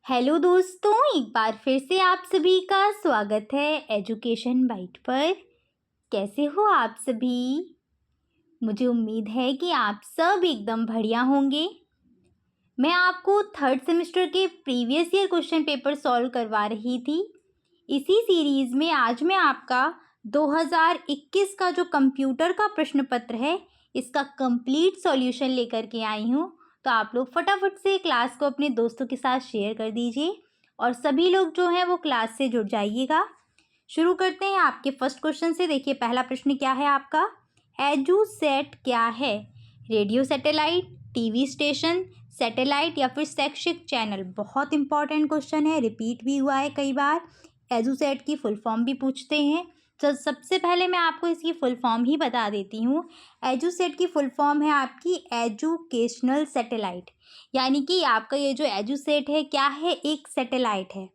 Hello दोस्तों, एक बार फिर से आप सभी का स्वागत है एजुकेशन बाइट पर। कैसे हो आप सभी? मुझे उम्मीद है कि आप सब एकदम बढ़िया होंगे। मैं आपको थर्ड सेमेस्टर के previous year question paper solve करवा रही थी। इसी सीरीज़ में आज मैं आपका 2021 का जो कंप्यूटर का प्रश्न पत्र है, इसका कंप्लीट सॉल्यूशन लेकर के आई हूँ। तो आप लोग फटाफट से क्लास को अपने दोस्तों के साथ शेयर कर दीजिए और सभी लोग जो हैं वो क्लास से जुड़ जाइएगा। शुरू करते हैं आपके फर्स्ट क्वेश्चन से। देखिए पहला प्रश्न क्या है आपका, एजुसेट क्या है? Radio satellite, TV station, satellite या फिर शैक्षिक चैनल। बहुत इंपॉर्टेंट क्वेश्चन है, रिपीट भी हुआ है कई बार। एजुसेट की फुल फॉर्म भी पूछते हैं, तो सबसे पहले मैं आपको इसकी फुल फॉर्म ही बता देती हूँ। एजुसेट की फुल फॉर्म है आपकी एजुकेशनल सैटेलाइट, यानी कि आपका ये जो एजुसेट है क्या है, एक सैटेलाइट है।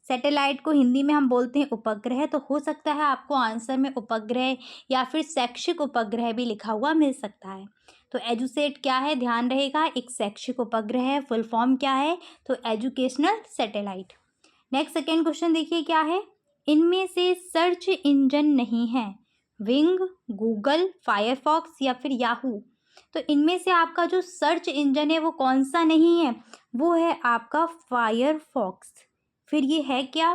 सैटेलाइट को हिंदी में हम बोलते हैं उपग्रह, तो हो सकता है आपको आंसर में उपग्रह या फिर शैक्षिक उपग्रह भी लिखा हुआ मिल सकता है। तो एजुसेट क्या है, ध्यान रहेगा, एक शैक्षिक उपग्रह है। फुल फॉर्म क्या है, तो educational satellite. Next second question देखिए क्या है, इनमें से सर्च इंजन नहीं है, विंग, गूगल, फायरफॉक्स या फिर याहू। तो इनमें से आपका जो सर्च इंजन है वो कौन सा नहीं है, वो है आपका फायरफॉक्स। फिर ये है क्या,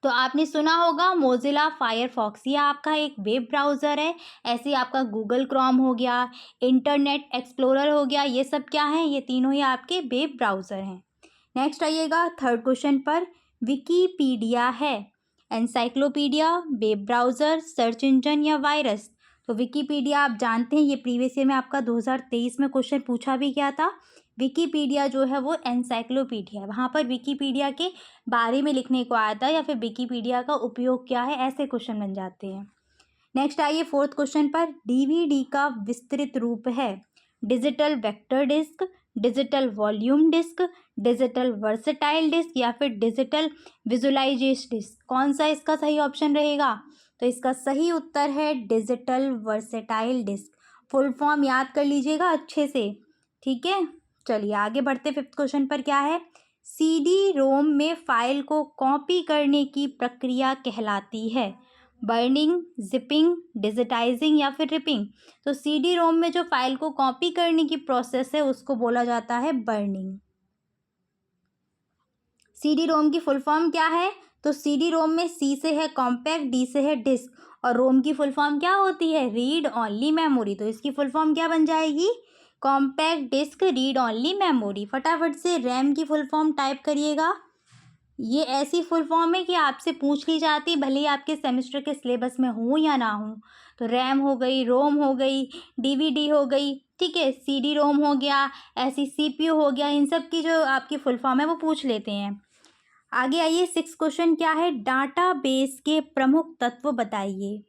तो आपने सुना होगा मोजिला फायरफॉक्स, ये आपका एक वेब ब्राउज़र है। ऐसे ही आपका गूगल क्रोम हो गया, इंटरनेट एक्सप्लोरर हो गया, ये सब क्या है, ये तीनों ही आपके वेब ब्राउज़र हैं। नेक्स्ट आइएगा थर्ड क्वेश्चन पर, विकीपीडिया है encyclopedia, web browser, search engine या वायरस। तो विकीपीडिया आप जानते हैं, ये प्रीवियस ईयर में आपका 2023 में क्वेश्चन पूछा भी गया था। विकीपीडिया जो है वो एनसाइक्लोपीडिया है, वहाँ पर विकीपीडिया के बारे में लिखने को आया था या फिर विकीपीडिया का उपयोग क्या है, ऐसे क्वेश्चन बन जाते हैं। नेक्स्ट आइए फोर्थ क्वेश्चन पर, डीवीडी का विस्तृत रूप है digital vector disc, digital volume disc, digital versatile disc या फिर डिजिटल विजुअलाइजेशन डिस्क। कौन सा इसका सही ऑप्शन रहेगा, तो इसका सही उत्तर है digital versatile disc. Full form याद कर लीजिएगा अच्छे से, ठीक है। चलिए आगे बढ़ते, फिफ्थ क्वेश्चन पर क्या है, सीडी रोम में फाइल को कॉपी करने की प्रक्रिया कहलाती है बर्निंग, जिपिंग, डिजिटाइजिंग या फिर रिपिंग। तो सीडी रोम में जो फाइल को कॉपी करने की प्रोसेस है उसको बोला जाता है बर्निंग। सीडी रोम की फुल फॉर्म क्या है, तो सीडी रोम में सी से है कॉम्पैक्ट, डी से है डिस्क और रोम की फुल फॉर्म क्या होती है, रीड ओनली मेमोरी। तो इसकी फुल फॉर्म क्या बन जाएगी, compact disc read only memory. फटाफट से रैम की फुल फॉर्म टाइप करिएगा। ये ऐसी फुल फॉर्म है कि आपसे पूछ ली जाती है, भले ही आपके सेमेस्टर के सिलेबस में हो या ना हो। तो रैम हो गई, रोम हो गई, डीवीडी हो गई, ठीक है, सीडी रोम हो गया, ऐसी सीपीयू हो गया, इन सब की जो आपकी फुल फॉर्म है वो पूछ लेते हैं। आगे आइए, सिक्स क्वेश्चन क्या है, डाटाबेस के प्रमुख तत्व बताइए।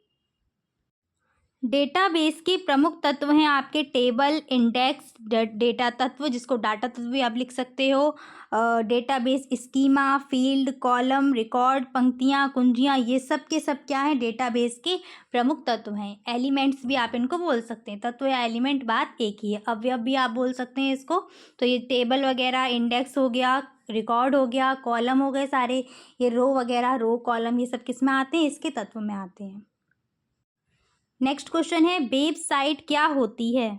डेटाबेस के प्रमुख तत्व हैं आपके टेबल, इंडेक्स, डेटा तत्व, जिसको डाटा तत्व भी आप लिख सकते हो, database schema, field, column, record, पंक्तियाँ, कुंजियाँ, ये सब के सब क्या है, डेटाबेस के प्रमुख तत्व हैं। एलिमेंट्स भी आप इनको बोल सकते हैं, तत्व या एलिमेंट बात एक ही है। अवयव भी आप बोल सकते हैं इसको। तो ये टेबल वगैरह, इंडेक्स हो गया, रिकॉर्ड हो गया, कॉलम हो गए सारे, ये रो वगैरह, रो कॉलम, ये सब किस में आते हैं, इसके तत्व में आते हैं। नेक्स्ट क्वेश्चन है, वेबसाइट क्या होती है?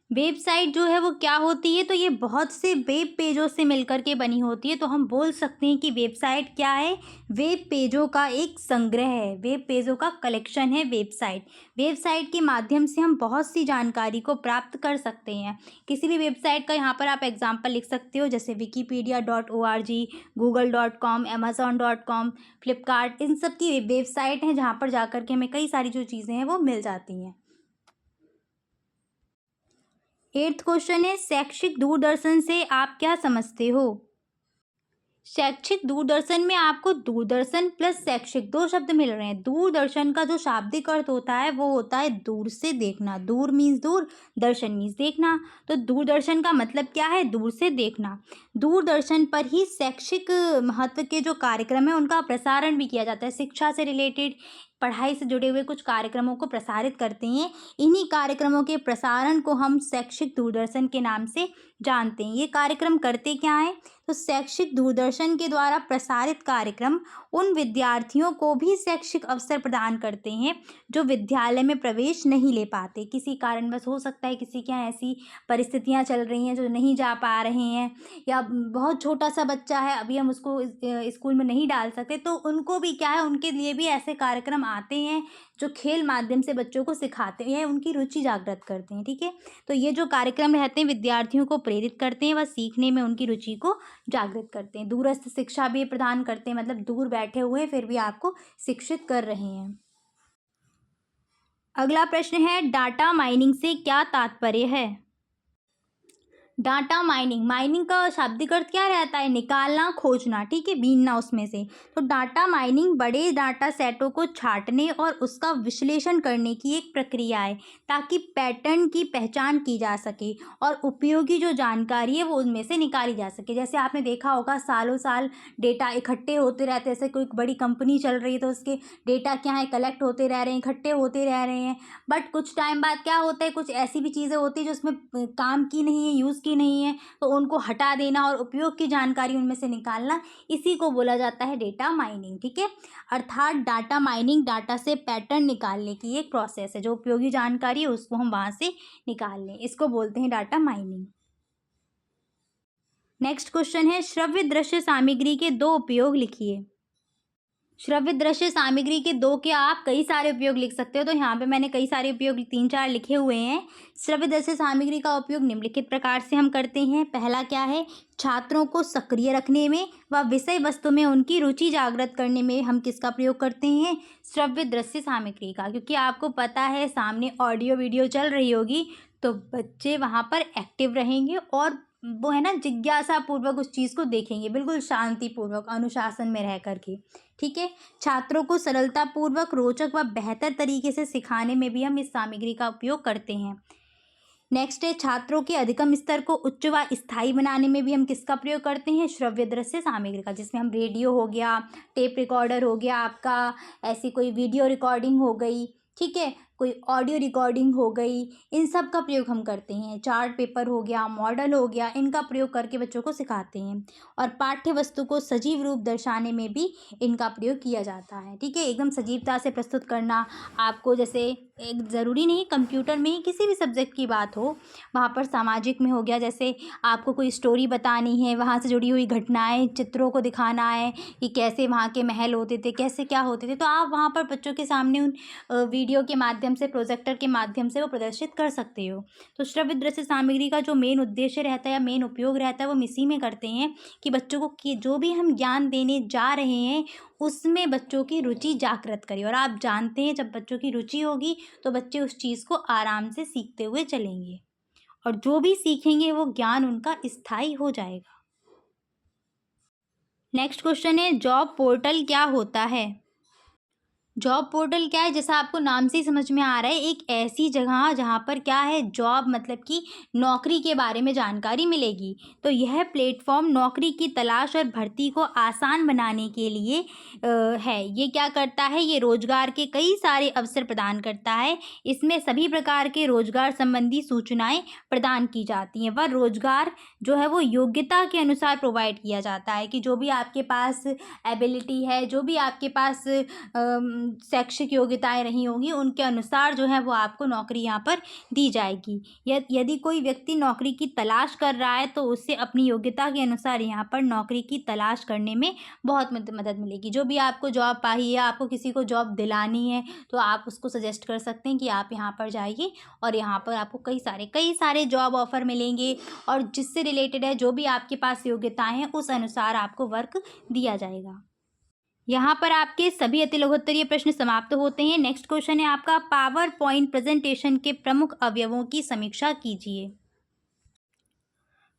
वेबसाइट जो है वो क्या होती है, तो ये बहुत से वेब पेजों से मिलकर के बनी होती है। तो हम बोल सकते हैं कि वेबसाइट क्या है, वेब पेजों का एक संग्रह है, वेब पेजों का कलेक्शन है वेबसाइट। वेबसाइट के माध्यम से हम बहुत सी जानकारी को प्राप्त कर सकते हैं। किसी भी वेबसाइट का यहाँ पर आप एग्जाम्पल लिख सकते हो, जैसे wikipedia.org, google.com, amazon.com, फ्लिपकार्ट, इन सब की वेबसाइट हैं जहाँ पर जाकर के हमें कई सारी जो चीज़ें हैं वो मिल जाती हैं। एट्थ क्वेश्चन है, शैक्षिक दूरदर्शन से आप क्या समझते हो? शैक्षिक दूरदर्शन में आपको दूरदर्शन प्लस शैक्षिक दो शब्द मिल रहे हैं। दूरदर्शन का जो शाब्दिक अर्थ होता है वो होता है दूर से देखना, दूर मीन्स दूर, दर्शन मीन्स देखना। तो दूरदर्शन का मतलब क्या है, दूर से देखना। दूरदर्शन पर ही शैक्षिक महत्व के जो कार्यक्रम है उनका प्रसारण भी किया जाता है, शिक्षा से रिलेटेड पढ़ाई से जुड़े हुए कुछ कार्यक्रमों को प्रसारित करते हैं। इन्हीं कार्यक्रमों के प्रसारण को हम शैक्षिक दूरदर्शन के नाम से जानते हैं। ये कार्यक्रम करते क्या हैं? तो शैक्षिक दूरदर्शन के द्वारा प्रसारित कार्यक्रम उन विद्यार्थियों को भी शैक्षिक अवसर प्रदान करते हैं जो विद्यालय में प्रवेश नहीं ले पाते। किसी कारणवश हो सकता है किसी के यहाँ ऐसी परिस्थितियाँ चल रही हैं जो नहीं जा पा रहे हैं, या बहुत छोटा सा बच्चा है, अभी हम उसको स्कूल में नहीं डाल सकते, तो उनको भी क्या है, उनके लिए भी ऐसे कार्यक्रम आते हैं जो खेल माध्यम से बच्चों को सिखाते हैं, उनकी रुचि जागृत करते हैं। ठीक है, तो ये जो कार्यक्रम रहते हैं विद्यार्थियों को प्रेरित करते हैं, वह सीखने में उनकी रुचि को जागृत करते हैं। दूरस्थ शिक्षा भी प्रदान करते हैं, मतलब दूर बैठे हुए फिर भी आपको शिक्षित कर रहे हैं। अगला प्रश्न है, डाटा माइनिंग से क्या तात्पर्य है? डाटा माइनिंग का शाब्दिक अर्थ क्या रहता है? निकालना, खोजना, ठीक है, बीनना उसमें से। तो डाटा माइनिंग बड़े डाटा सेटों को छांटने और उसका विश्लेषण करने की एक प्रक्रिया है ताकि पैटर्न की पहचान की जा सके और उपयोगी जो जानकारी है वो उनमें से निकाली जा सके। जैसे आपने देखा होगा सालों साल डेटा इकट्ठे होते रहते हैं, जैसे कोई बड़ी कंपनी चल रही है तो उसके डेटा क्या है, कलेक्ट होते रह रहे हैं, इकट्ठे होते रह रहे हैं, बट कुछ टाइम बाद क्या होता है, कुछ ऐसी भी चीज़ें होती है जो उसमें काम की नहीं है, यूज़ की नहीं है, तो उनको हटा देना और उपयोग की जानकारी उनमें से निकालना, इसी को बोला जाता है डेटा माइनिंग। ठीक है, अर्थात डाटा माइनिंग डाटा से पैटर्न निकालने की एक प्रोसेस है। जो उपयोगी जानकारी है उसको हम वहाँ से निकाल लें, इसको बोलते हैं डाटा माइनिंग। नेक्स्ट क्वेश्चन है, श्रव्य दृश्य सामग्री के दो उपयोग लिखिए। श्रव्य दृश्य सामग्री के दो के आप कई सारे उपयोग लिख सकते हो, तो यहाँ पे मैंने कई सारे उपयोग 3-4 लिखे हुए हैं। श्रव्य दृश्य सामग्री का उपयोग निम्नलिखित प्रकार से हम करते हैं। पहला क्या है, छात्रों को सक्रिय रखने में व विषय वस्तु में उनकी रुचि जागृत करने में हम किसका प्रयोग करते हैं? श्रव्य दृश्य सामग्री का, क्योंकि आपको पता है सामने ऑडियो वीडियो चल रही होगी तो बच्चे वहाँ पर एक्टिव रहेंगे और वो है ना जिज्ञासा पूर्वक उस चीज़ को देखेंगे, बिल्कुल शांतिपूर्वक अनुशासन में रह करके। ठीक है, छात्रों को सरलतापूर्वक, रोचक व बेहतर तरीके से सिखाने में भी हम इस सामग्री का उपयोग करते हैं। नेक्स्ट है, छात्रों के अधिगम स्तर को उच्च व स्थायी बनाने में भी हम किसका प्रयोग करते हैं? श्रव्य दृश्य सामग्री का, जिसमें हम रेडियो हो गया, टेप रिकॉर्डर हो गया आपका, ऐसी कोई वीडियो रिकॉर्डिंग हो गई, ठीक है, कोई ऑडियो रिकॉर्डिंग हो गई, इन सब का प्रयोग हम करते हैं। चार्ट पेपर हो गया, मॉडल हो गया, इनका प्रयोग करके बच्चों को सिखाते हैं। और पाठ्य वस्तु को सजीव रूप दर्शाने में भी इनका प्रयोग किया जाता है। ठीक है, एकदम सजीवता से प्रस्तुत करना आपको, जैसे एक ज़रूरी नहीं कंप्यूटर में ही, किसी भी सब्जेक्ट की बात हो, वहाँ पर सामाजिक में हो गया, जैसे आपको कोई स्टोरी बतानी है, वहाँ से जुड़ी हुई घटनाएं चित्रों को दिखाना है कि कैसे वहाँ के महल होते थे, कैसे क्या होते थे, तो आप वहाँ पर बच्चों के सामने उन वीडियो के माध्यम से, प्रोजेक्टर के माध्यम से वो प्रदर्शित कर सकते हो। तो श्रव्य दृश्य सामग्री का जो मेन उद्देश्य रहता है या मेन उपयोग रहता है वो हम इसी में करते हैं कि बच्चों को कि जो भी हम ज्ञान देने जा रहे हैं उसमें बच्चों की रुचि जागृत करें। और आप जानते हैं जब बच्चों की रुचि होगी तो बच्चे उस चीज़ को आराम से सीखते हुए चलेंगे और जो भी सीखेंगे वो ज्ञान उनका स्थायी हो जाएगा। नेक्स्ट क्वेश्चन है, जॉब पोर्टल क्या होता है? जॉब पोर्टल क्या है? जैसा आपको नाम से ही समझ में आ रहा है, एक ऐसी जगह जहाँ पर क्या है, जॉब मतलब कि नौकरी के बारे में जानकारी मिलेगी। तो यह प्लेटफॉर्म नौकरी की तलाश और भर्ती को आसान बनाने के लिए है। ये क्या करता है? ये रोजगार के कई सारे अवसर प्रदान करता है। इसमें सभी प्रकार के रोजगार संबंधी सूचनाएं प्रदान की जाती हैं। वह रोजगार जो है वो योग्यता के अनुसार प्रोवाइड किया जाता है कि जो भी आपके पास एबिलिटी है, जो भी आपके पास शैक्षिक योग्यताएं रही होंगी उनके अनुसार जो है वो आपको नौकरी यहाँ पर दी जाएगी। यदि कोई व्यक्ति नौकरी की तलाश कर रहा है तो उससे अपनी योग्यता के अनुसार यहाँ पर नौकरी की तलाश करने में बहुत मदद मिलेगी। जो भी आपको जॉब पाई है, आपको किसी को जॉब दिलानी है तो आप उसको सजेस्ट कर सकते हैं कि आप यहाँ पर जाइए और यहाँ पर आपको कई सारे जॉब ऑफ़र मिलेंगे और जिससे रिलेटेड है जो भी आपके पास योग्यताएं हैं उस अनुसार आपको वर्क दिया जाएगा। यहाँ पर आपके सभी अति लघुत्तरीय प्रश्न समाप्त होते हैं। नेक्स्ट क्वेश्चन है आपका, पावर पॉइंट प्रेजेंटेशन के प्रमुख अवयवों की समीक्षा कीजिए।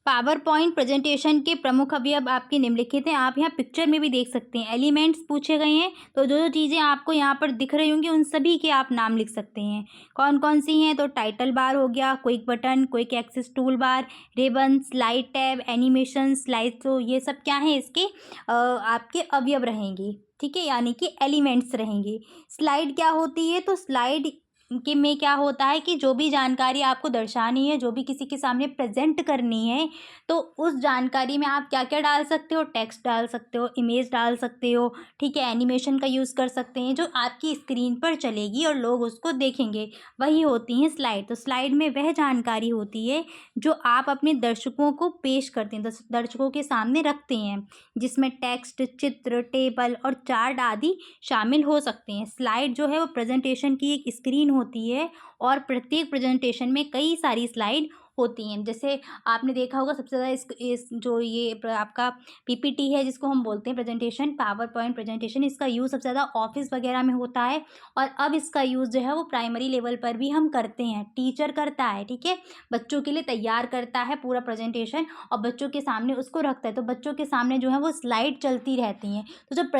पावर पॉइंट प्रेजेंटेशन के प्रमुख अवयव आपके निम्नलिखित हैं। आप यहाँ पिक्चर में भी देख सकते हैं, एलिमेंट्स पूछे गए हैं तो जो चीज़ें आपको यहाँ पर दिख रही होंगी उन सभी के आप नाम लिख सकते हैं। कौन कौन सी हैं? तो टाइटल बार हो गया, quick button, quick access toolbar, ribbon, slide tab, animation, slide show, ये सब क्या है इसके आपके अवयव रहेंगे। ठीक है, यानी कि एलिमेंट्स रहेंगे। स्लाइड क्या होती है, तो स्लाइड के में क्या होता है कि जो भी जानकारी आपको दर्शानी है, जो भी किसी के सामने प्रेजेंट करनी है, तो उस जानकारी में आप क्या क्या डाल सकते हो, टेक्स्ट डाल सकते हो, इमेज डाल सकते हो, ठीक है, एनिमेशन का यूज़ कर सकते हैं जो आपकी स्क्रीन पर चलेगी और लोग उसको देखेंगे, वही होती हैं स्लाइड। तो स्लाइड में वह जानकारी होती है जो आप अपने दर्शकों को पेश करते हैं, दर्शकों के सामने रखते हैं, जिसमें टेक्स्ट, चित्र, टेबल और चार्ट आदि शामिल हो सकते हैं। स्लाइड जो है वो प्रेजेंटेशन की एक स्क्रीन होती है और प्रत्येक प्रेजेंटेशन में कई सारी स्लाइड होती हैं। जैसे आपने देखा होगा सबसे ज़्यादा इस जो ये आपका पीपीटी है जिसको हम बोलते हैं प्रेजेंटेशन, पावर पॉइंट प्रेजेंटेशन, इसका यूज़ सबसे ज़्यादा ऑफिस वगैरह में होता है और अब इसका यूज़ जो है वो प्राइमरी लेवल पर भी हम करते हैं, टीचर करता है, ठीक है, बच्चों के लिए तैयार करता है पूरा प्रेजेंटेशन और बच्चों के सामने उसको रखता है, तो बच्चों के सामने जो है वो स्लाइड चलती रहती हैं। तो जब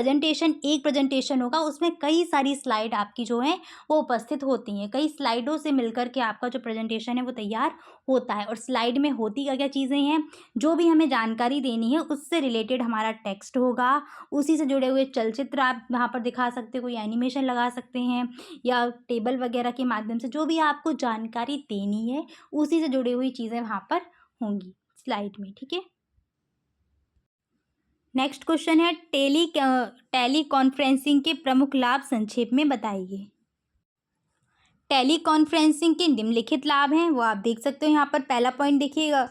एक प्रेजेंटेशन होगा उसमें कई सारी स्लाइड आपकी जो है वो उपस्थित होती हैं, कई स्लाइडों से मिलकर के आपका जो प्रेजेंटेशन है वो तैयार होता है। और स्लाइड में होती क्या क्या चीज़ें हैं, जो भी हमें जानकारी देनी है उससे रिलेटेड हमारा टेक्स्ट होगा, उसी से जुड़े हुए चलचित्र आप वहाँ पर दिखा सकते हो, कोई एनिमेशन लगा सकते हैं या टेबल वगैरह के माध्यम से जो भी आपको जानकारी देनी है उसी से जुड़ी हुई चीज़ें वहाँ पर होंगी स्लाइड में, ठीक है। नेक्स्ट क्वेश्चन है टेली कॉन्फ्रेंसिंग के प्रमुख लाभ संक्षेप में बताइए। टेली कॉन्फ्रेंसिंग के निम्नलिखित लाभ हैं, वो आप देख सकते हो यहाँ पर। पहला पॉइंट देखिएगा,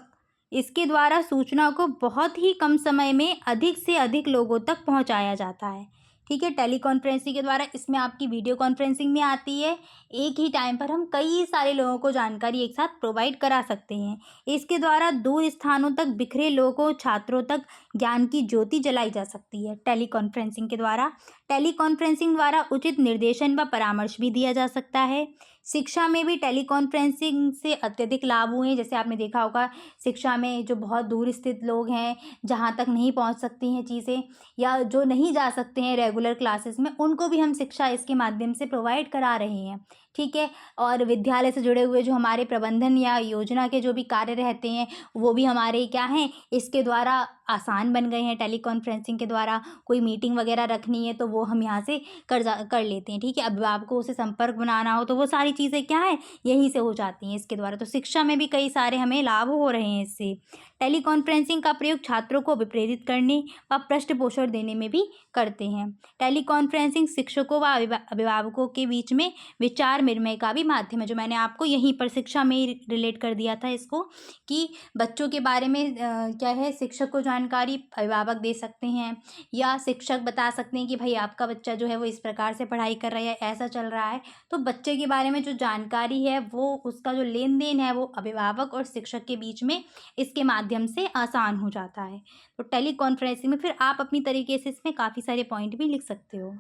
इसके द्वारा सूचना को बहुत ही कम समय में अधिक से अधिक लोगों तक पहुँचाया जाता है, ठीक है। टेली कॉन्फ्रेंसिंग के द्वारा, इसमें आपकी वीडियो कॉन्फ्रेंसिंग में आती है, एक ही टाइम पर हम कई सारे लोगों को जानकारी एक साथ प्रोवाइड करा सकते हैं। इसके द्वारा दूर स्थानों तक बिखरे लोगों, छात्रों तक ज्ञान की ज्योति जलाई जा सकती है टेली कॉन्फ्रेंसिंग के द्वारा। टेली कॉन्फ्रेंसिंग द्वारा उचित निर्देशन व परामर्श भी दिया जा सकता है। शिक्षा में भी टेली कॉन्फ्रेंसिंग से अत्यधिक लाभ हुए हैं। जैसे आपने देखा होगा शिक्षा में जो बहुत दूर स्थित लोग हैं, जहाँ तक नहीं पहुँच सकती हैं चीज़ें या जो नहीं जा सकते हैं रेगुलर क्लासेस में, उनको भी हम शिक्षा इसके माध्यम से प्रोवाइड करा रहे हैं, ठीक है। और विद्यालय से जुड़े हुए जो हमारे प्रबंधन या योजना के जो भी कार्य रहते हैं वो भी हमारे क्या हैं, इसके द्वारा आसान बन गए हैं। टेली कॉन्फ्रेंसिंग के द्वारा कोई मीटिंग वगैरह रखनी है तो वो हम यहाँ से कर लेते हैं, ठीक है। अभिभावकों से संपर्क बनाना हो तो वो सारी चीज़ें क्या है, यहीं से हो जाती हैं इसके द्वारा। तो शिक्षा में भी कई सारे हमें लाभ हो रहे हैं इससे। टेली कॉन्फ्रेंसिंग का प्रयोग छात्रों को अभिप्रेरित करने व पृष्ठपोषण देने में भी करते हैं। टेली कॉन्फ्रेंसिंग शिक्षकों व अभिभावकों के बीच में विचार विनिमय का भी माध्यम है, जो मैंने आपको यहीं पर शिक्षा में ही रिलेट कर दिया था इसको, कि बच्चों के बारे में क्या है, शिक्षक को जानकारी अभिभावक दे सकते हैं या शिक्षक बता सकते हैं कि भाई आपका बच्चा जो है वो इस प्रकार से पढ़ाई कर रहा है, ऐसा चल रहा है। तो बच्चे के बारे में जो जानकारी है वो उसका जो लेन देन है वो अभिभावक और शिक्षक के बीच में इसके माध्यम से आसान हो जाता है। तो टेली कॉन्फ्रेंसिंग में फिर आप अपनी तरीके से इसमें काफ़ी सारे पॉइंट भी लिख सकते हो।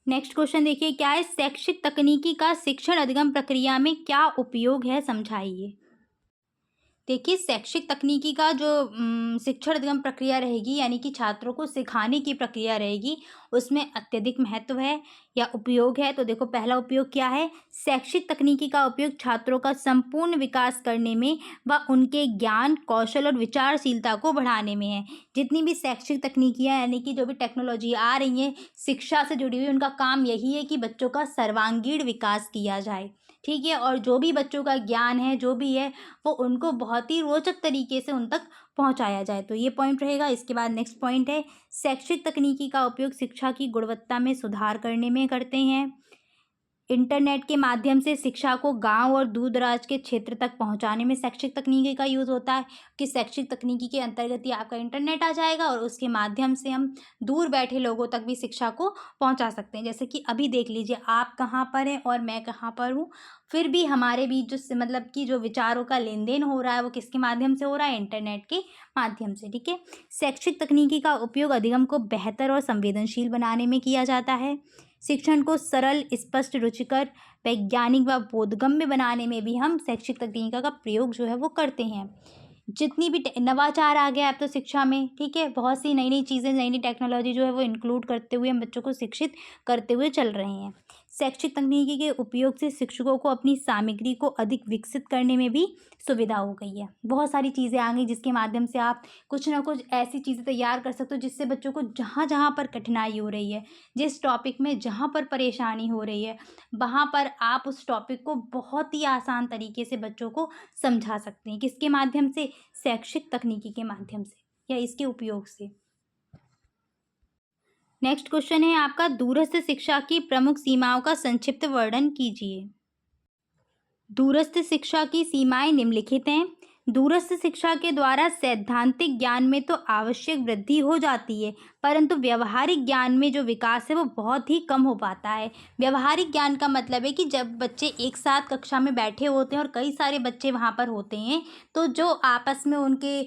नेक्स्ट क्वेश्चन देखिए, क्या है, शैक्षिक तकनीकी का शिक्षण अधिगम प्रक्रिया में क्या उपयोग है, समझाइए। देखिए, शैक्षिक तकनीकी का जो शिक्षण अधिगम प्रक्रिया रहेगी, यानी कि छात्रों को सिखाने की प्रक्रिया रहेगी, उसमें अत्यधिक महत्व है या उपयोग है। तो देखो, पहला उपयोग क्या है, शैक्षिक तकनीकी का उपयोग छात्रों का संपूर्ण विकास करने में व उनके ज्ञान, कौशल और विचारशीलता को बढ़ाने में है। जितनी भी शैक्षिक तकनीकियाँ यानी कि जो भी टेक्नोलॉजी आ रही हैं शिक्षा से जुड़ी हुई, उनका काम यही है कि बच्चों का सर्वांगीण विकास किया जाए, ठीक है। और जो भी बच्चों का ज्ञान है, जो भी है, वो उनको बहुत ही रोचक तरीके से उन तक पहुंचाया जाए। तो ये पॉइंट रहेगा। इसके बाद नेक्स्ट पॉइंट है, शैक्षिक तकनीकी का उपयोग शिक्षा की गुणवत्ता में सुधार करने में करते हैं। इंटरनेट के माध्यम से शिक्षा को गांव और दूर दराज के क्षेत्र तक पहुंचाने में शैक्षिक तकनीकी का यूज़ होता है, कि शैक्षिक तकनीकी के अंतर्गत ही आपका इंटरनेट आ जाएगा और उसके माध्यम से हम दूर बैठे लोगों तक भी शिक्षा को पहुंचा सकते हैं। जैसे कि अभी देख लीजिए, आप कहाँ पर हैं और मैं कहाँ पर हूँ, फिर भी हमारे बीच जो मतलब कि जो विचारों का लेन देन हो रहा है वो किसके माध्यम से हो रहा है, इंटरनेट के माध्यम से, ठीक है। शैक्षिक तकनीकी का उपयोग अधिगम को बेहतर और संवेदनशील बनाने में किया जाता है। शिक्षण को सरल, स्पष्ट, रुचिकर, वैज्ञानिक व बोधगम्य बनाने में भी हम शैक्षिक तकनीक का प्रयोग जो है वो करते हैं। जितनी भी नवाचार आ गया अब तो शिक्षा में, ठीक है, बहुत सी नई नई चीज़ें, नई नई टेक्नोलॉजी जो है वो इंक्लूड करते हुए हम बच्चों को शिक्षित करते हुए चल रहे हैं। शैक्षिक तकनीकी के उपयोग से शिक्षकों को अपनी सामग्री को अधिक विकसित करने में भी सुविधा हो गई है। बहुत सारी चीज़ें आ गई जिसके माध्यम से आप कुछ ना कुछ ऐसी चीज़ें तैयार कर सकते हो जिससे बच्चों को जहाँ जहाँ पर कठिनाई हो रही है, जिस टॉपिक में जहाँ पर परेशानी हो रही है, वहाँ पर आप उस टॉपिक को बहुत ही आसान तरीके से बच्चों को समझा सकते हैं। किसके माध्यम से? शैक्षिक तकनीकी के माध्यम से या इसके उपयोग से। नेक्स्ट क्वेश्चन है आपका, दूरस्थ शिक्षा की प्रमुख सीमाओं का संक्षिप्त वर्णन कीजिए। दूरस्थ शिक्षा की सीमाएं निम्नलिखित हैं। दूरस्थ शिक्षा के द्वारा सैद्धांतिक ज्ञान में तो आवश्यक वृद्धि हो जाती है, परंतु व्यवहारिक ज्ञान में जो विकास है वो बहुत ही कम हो पाता है। व्यवहारिक ज्ञान का मतलब है कि जब बच्चे एक साथ कक्षा में बैठे होते हैं और कई सारे बच्चे वहाँ पर होते हैं, तो जो आपस में उनके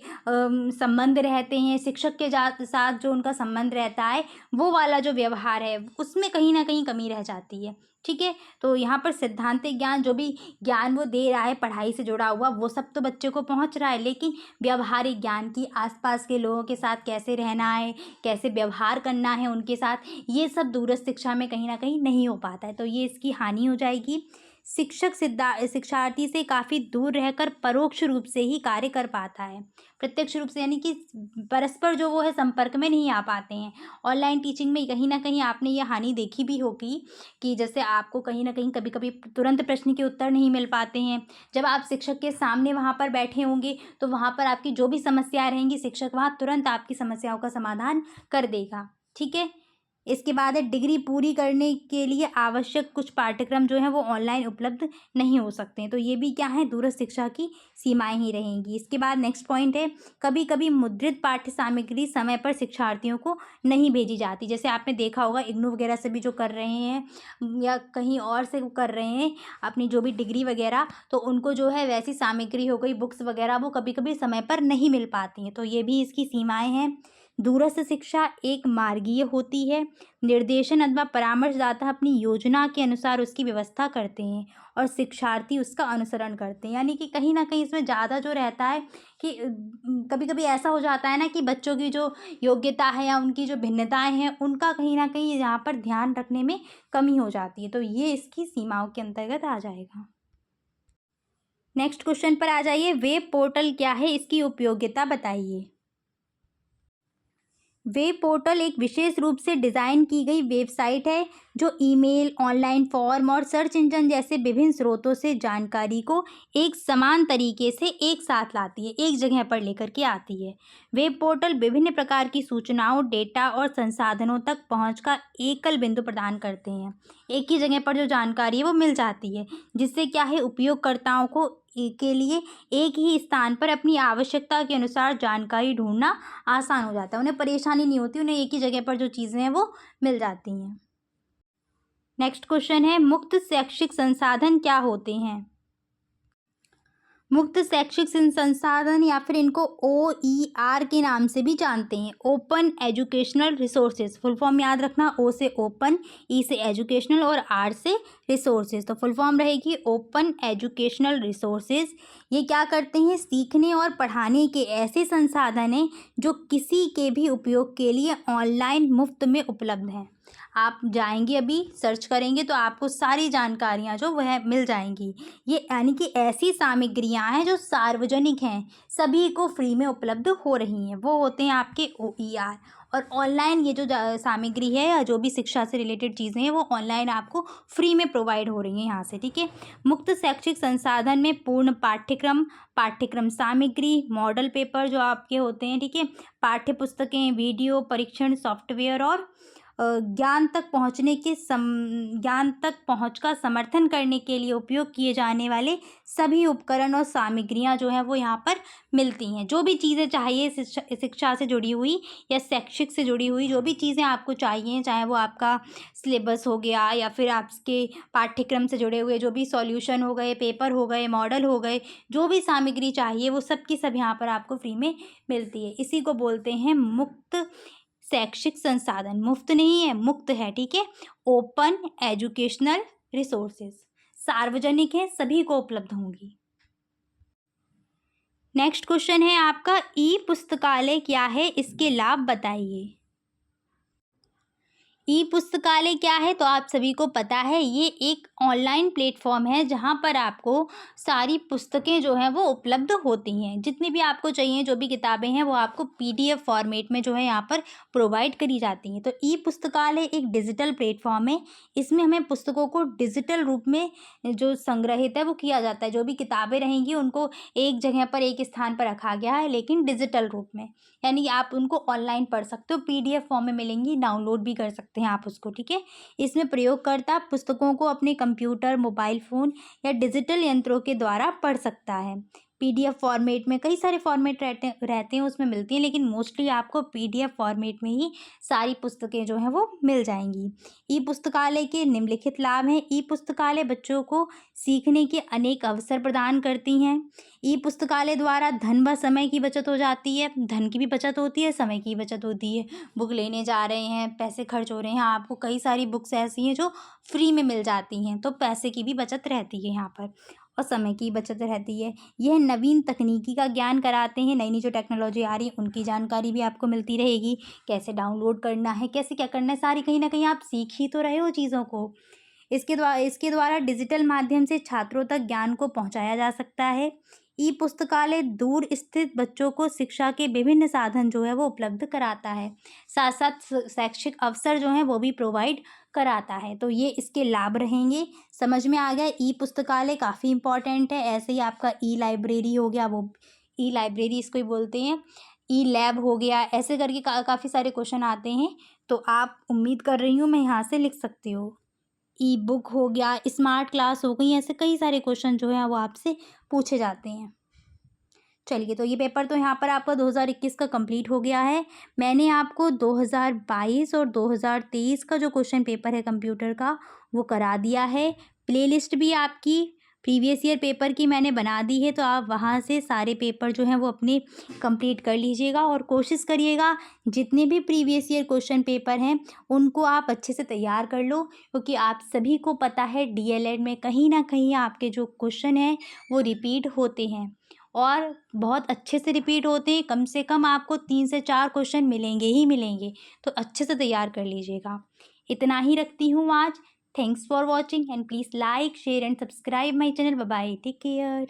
संबंध रहते हैं, शिक्षक के साथ जो उनका संबंध रहता है, वो वाला जो व्यवहार है उसमें कहीं ना कहीं कमी रह जाती है। ठीक है, तो यहाँ पर सैद्धांतिक ज्ञान, जो भी ज्ञान वो दे रहा है पढ़ाई से जुड़ा हुआ, वो सब तो बच्चे को पहुँच रहा है, लेकिन व्यवहारिक ज्ञान की आसपास के लोगों के साथ कैसे रहना है, कैसे व्यवहार करना है उनके साथ, ये सब दूरस्थ शिक्षा में कहीं ना कहीं नहीं हो पाता है। तो ये इसकी हानि हो जाएगी। शिक्षक शिक्षार्थी से काफ़ी दूर रहकर परोक्ष रूप से ही कार्य कर पाता है। प्रत्यक्ष रूप से यानी कि परस्पर जो वो है संपर्क में नहीं आ पाते हैं। ऑनलाइन टीचिंग में कहीं ना कहीं आपने ये हानि देखी भी होगी कि जैसे आपको कहीं ना कहीं कभी कभी तुरंत प्रश्न के उत्तर नहीं मिल पाते हैं। जब आप शिक्षक के सामने वहाँ पर बैठे होंगे तो वहाँ पर आपकी जो भी समस्याएं रहेंगी, शिक्षक वहाँ तुरंत आपकी समस्याओं का समाधान कर देगा। ठीक है, इसके बाद है, डिग्री पूरी करने के लिए आवश्यक कुछ पाठ्यक्रम जो हैं वो ऑनलाइन उपलब्ध नहीं हो सकते हैं। तो ये भी क्या है, दूरस्थ शिक्षा की सीमाएं ही रहेंगी। इसके बाद नेक्स्ट पॉइंट है, कभी कभी मुद्रित पाठ्य सामग्री समय पर शिक्षार्थियों को नहीं भेजी जाती। जैसे आपने देखा होगा इग्नू वगैरह से भी जो कर रहे हैं या कहीं और से कर रहे हैं अपनी जो भी डिग्री वगैरह, तो उनको जो है वैसी सामग्री हो गई, बुक्स वगैरह, वो कभी कभी समय पर नहीं मिल पाती हैं। तो ये भी इसकी सीमाएँ हैं। दूरस्थ शिक्षा एक मार्गीय होती है। निर्देशन अथवा परामर्शदाता अपनी योजना के अनुसार उसकी व्यवस्था करते हैं और शिक्षार्थी उसका अनुसरण करते हैं। यानी कि कहीं ना कहीं इसमें ज़्यादा जो रहता है कि कभी कभी ऐसा हो जाता है ना कि बच्चों की जो योग्यता है या उनकी जो भिन्नताएं हैं उनका कहीं ना कहीं यहाँ पर ध्यान रखने में कमी हो जाती है। तो ये इसकी सीमाओं के अंतर्गत आ जाएगा। नेक्स्ट क्वेश्चन पर आ जाइए, वेब पोर्टल क्या है, इसकी उपयोगिता बताइए। वेब पोर्टल एक विशेष रूप से डिज़ाइन की गई वेबसाइट है जो ईमेल, ऑनलाइन फॉर्म और सर्च इंजन जैसे विभिन्न स्रोतों से जानकारी को एक समान तरीके से एक साथ लाती है, एक जगह पर लेकर के आती है। वेब पोर्टल विभिन्न प्रकार की सूचनाओं, डेटा और संसाधनों तक पहुंच का एकल बिंदु प्रदान करते हैं। एक ही जगह पर जो जानकारी है वो मिल जाती है, जिससे क्या है, उपयोगकर्ताओं को के लिए एक ही स्थान पर अपनी आवश्यकता के अनुसार जानकारी ढूंढना आसान हो जाता है। उन्हें परेशानी नहीं होती, उन्हें एक ही जगह पर जो चीज़ें हैं वो मिल जाती हैं। नेक्स्ट क्वेश्चन है, मुक्त शैक्षिक संसाधन क्या होते हैं। मुक्त शैक्षिक संसाधन या फिर इनको OER के नाम से भी जानते हैं, open educational resources. Full form याद रखना, O से ओपन, E से एजुकेशनल और R से रिसोर्सेज। तो फुल फॉर्म रहेगी ओपन एजुकेशनल रिसोर्सेज। ये क्या करते हैं, सीखने और पढ़ाने के ऐसे संसाधन हैं जो किसी के भी उपयोग के लिए ऑनलाइन मुफ्त में उपलब्ध हैं। आप जाएंगे, अभी सर्च करेंगे तो आपको सारी जानकारियाँ जो वह मिल जाएंगी। ये यानी कि ऐसी सामग्रियाँ हैं जो सार्वजनिक हैं, सभी को फ्री में उपलब्ध हो रही हैं, वो होते हैं आपके OER। और ऑनलाइन ये जो सामग्री है या जो भी शिक्षा से रिलेटेड चीज़ें हैं वो ऑनलाइन आपको फ्री में प्रोवाइड हो रही हैं यहाँ से। ठीक है, मुक्त शैक्षिक संसाधन में पूर्ण पाठ्यक्रम, पाठ्यक्रम सामग्री, मॉडल पेपर जो आपके होते हैं, ठीक है, पाठ्य पुस्तकें, वीडियो, परीक्षण सॉफ्टवेयर और ज्ञान तक पहुँच का समर्थन करने के लिए उपयोग किए जाने वाले सभी उपकरण और सामग्रियाँ जो हैं वो यहाँ पर मिलती हैं। जो भी चीज़ें चाहिए शिक्षा से जुड़ी हुई या शैक्षिक से जुड़ी हुई, जो भी चीज़ें आपको चाहिए, चाहे वो आपका सिलेबस हो गया या फिर आपके पाठ्यक्रम से जुड़े हुए जो भी सॉल्यूशन हो गए, पेपर हो गए, मॉडल हो गए, जो भी सामग्री चाहिए वो सब की सब यहाँ पर आपको फ्री में मिलती है। इसी को बोलते हैं मुक्त शैक्षिक संसाधन। मुफ्त नहीं है, मुक्त है। ठीक है, ओपन एजुकेशनल रिसोर्सेज, सार्वजनिक है, सभी को उपलब्ध होंगी। नेक्स्ट क्वेश्चन है आपका, ई पुस्तकालय क्या है, इसके लाभ बताइए। ई पुस्तकालय क्या है तो आप सभी को पता है, ये एक ऑनलाइन प्लेटफॉर्म है जहाँ पर आपको सारी पुस्तकें जो हैं वो उपलब्ध होती हैं। जितनी भी आपको चाहिए, जो भी किताबें हैं वो आपको पीडीएफ फॉर्मेट में जो है यहाँ पर प्रोवाइड करी जाती हैं। तो ई पुस्तकालय एक डिजिटल प्लेटफॉर्म है। इसमें हमें पुस्तकों को डिजिटल रूप में जो संग्रहित है वो किया जाता है। जो भी किताबें रहेंगी उनको एक जगह पर, एक स्थान पर रखा गया है, लेकिन डिजिटल रूप में। यानी आप उनको ऑनलाइन पढ़ सकते हो, पीडीएफ फॉर्म में मिलेंगी, डाउनलोड भी कर सकते हैं आप उसको, ठीक है। इसमें प्रयोगकर्ता पुस्तकों को अपने कंप्यूटर, मोबाइल फ़ोन या डिजिटल यंत्रों के द्वारा पढ़ सकता है। पीडीएफ फॉर्मेट में कई सारे फॉर्मेट रहते हैं उसमें मिलती हैं, लेकिन मोस्टली आपको पीडीएफ फॉर्मेट में ही सारी पुस्तकें जो हैं वो मिल जाएंगी। ई पुस्तकालय के निम्नलिखित लाभ हैं। ई पुस्तकालय बच्चों को सीखने के अनेक अवसर प्रदान करती हैं। ई पुस्तकालय द्वारा धन व समय की बचत हो जाती है। धन की भी बचत होती है, समय की बचत होती है। बुक लेने जा रहे हैं, पैसे खर्च हो रहे हैं, आपको कई सारी बुक्स ऐसी हैं जो फ्री में मिल जाती हैं, तो पैसे की भी बचत रहती है यहाँ पर, और समय की बचत रहती है। यह नवीन तकनीकी का ज्ञान कराते हैं। नई नई जो टेक्नोलॉजी आ रही है उनकी जानकारी भी आपको मिलती रहेगी। कैसे डाउनलोड करना है, कैसे क्या करना है, सारी कहीं ना कहीं आप सीख ही तो रहे हो चीज़ों को। इसके द्वारा डिजिटल माध्यम से छात्रों तक ज्ञान को पहुंचाया जा सकता है। ई पुस्तकालय दूर स्थित बच्चों को शिक्षा के विभिन्न साधन जो है वो उपलब्ध कराता है। साथ साथ शैक्षिक अवसर जो हैं वो भी प्रोवाइड कराता है। तो ये इसके लाभ रहेंगे। समझ में आ गया, ई पुस्तकालय काफ़ी इंपॉर्टेंट है। ऐसे ही आपका ई लाइब्रेरी हो गया, वो ई लाइब्रेरी इसको ही बोलते हैं, ई लैब हो गया, ऐसे करके काफ़ी सारे क्वेश्चन आते हैं। तो आप, उम्मीद कर रही हूँ मैं, यहाँ से लिख सकते हो। ई बुक हो गया, स्मार्ट क्लास हो गई, ऐसे कई सारे क्वेश्चन जो हैं वो आपसे पूछे जाते हैं। चलिए, तो ये पेपर तो यहाँ पर आपका 2021 का कंप्लीट हो गया है। मैंने आपको 2022 और 2023 का जो क्वेश्चन पेपर है कंप्यूटर का, वो करा दिया है। प्लेलिस्ट भी आपकी प्रीवियस ईयर पेपर की मैंने बना दी है, तो आप वहाँ से सारे पेपर जो हैं वो अपने कंप्लीट कर लीजिएगा, और कोशिश करिएगा जितने भी प्रीवियस ईयर क्वेश्चन पेपर हैं उनको आप अच्छे से तैयार कर लो, क्योंकि आप सभी को पता है डीएलएड में कहीं ना कहीं आपके जो क्वेश्चन हैं वो रिपीट होते हैं, और बहुत अच्छे से रिपीट होते हैं। कम से कम आपको 3 से 4 क्वेश्चन मिलेंगे ही मिलेंगे, तो अच्छे से तैयार कर लीजिएगा। इतना ही रखती हूँ आज। Thanks for watching and please like, share and subscribe my channel. Bye bye, take care.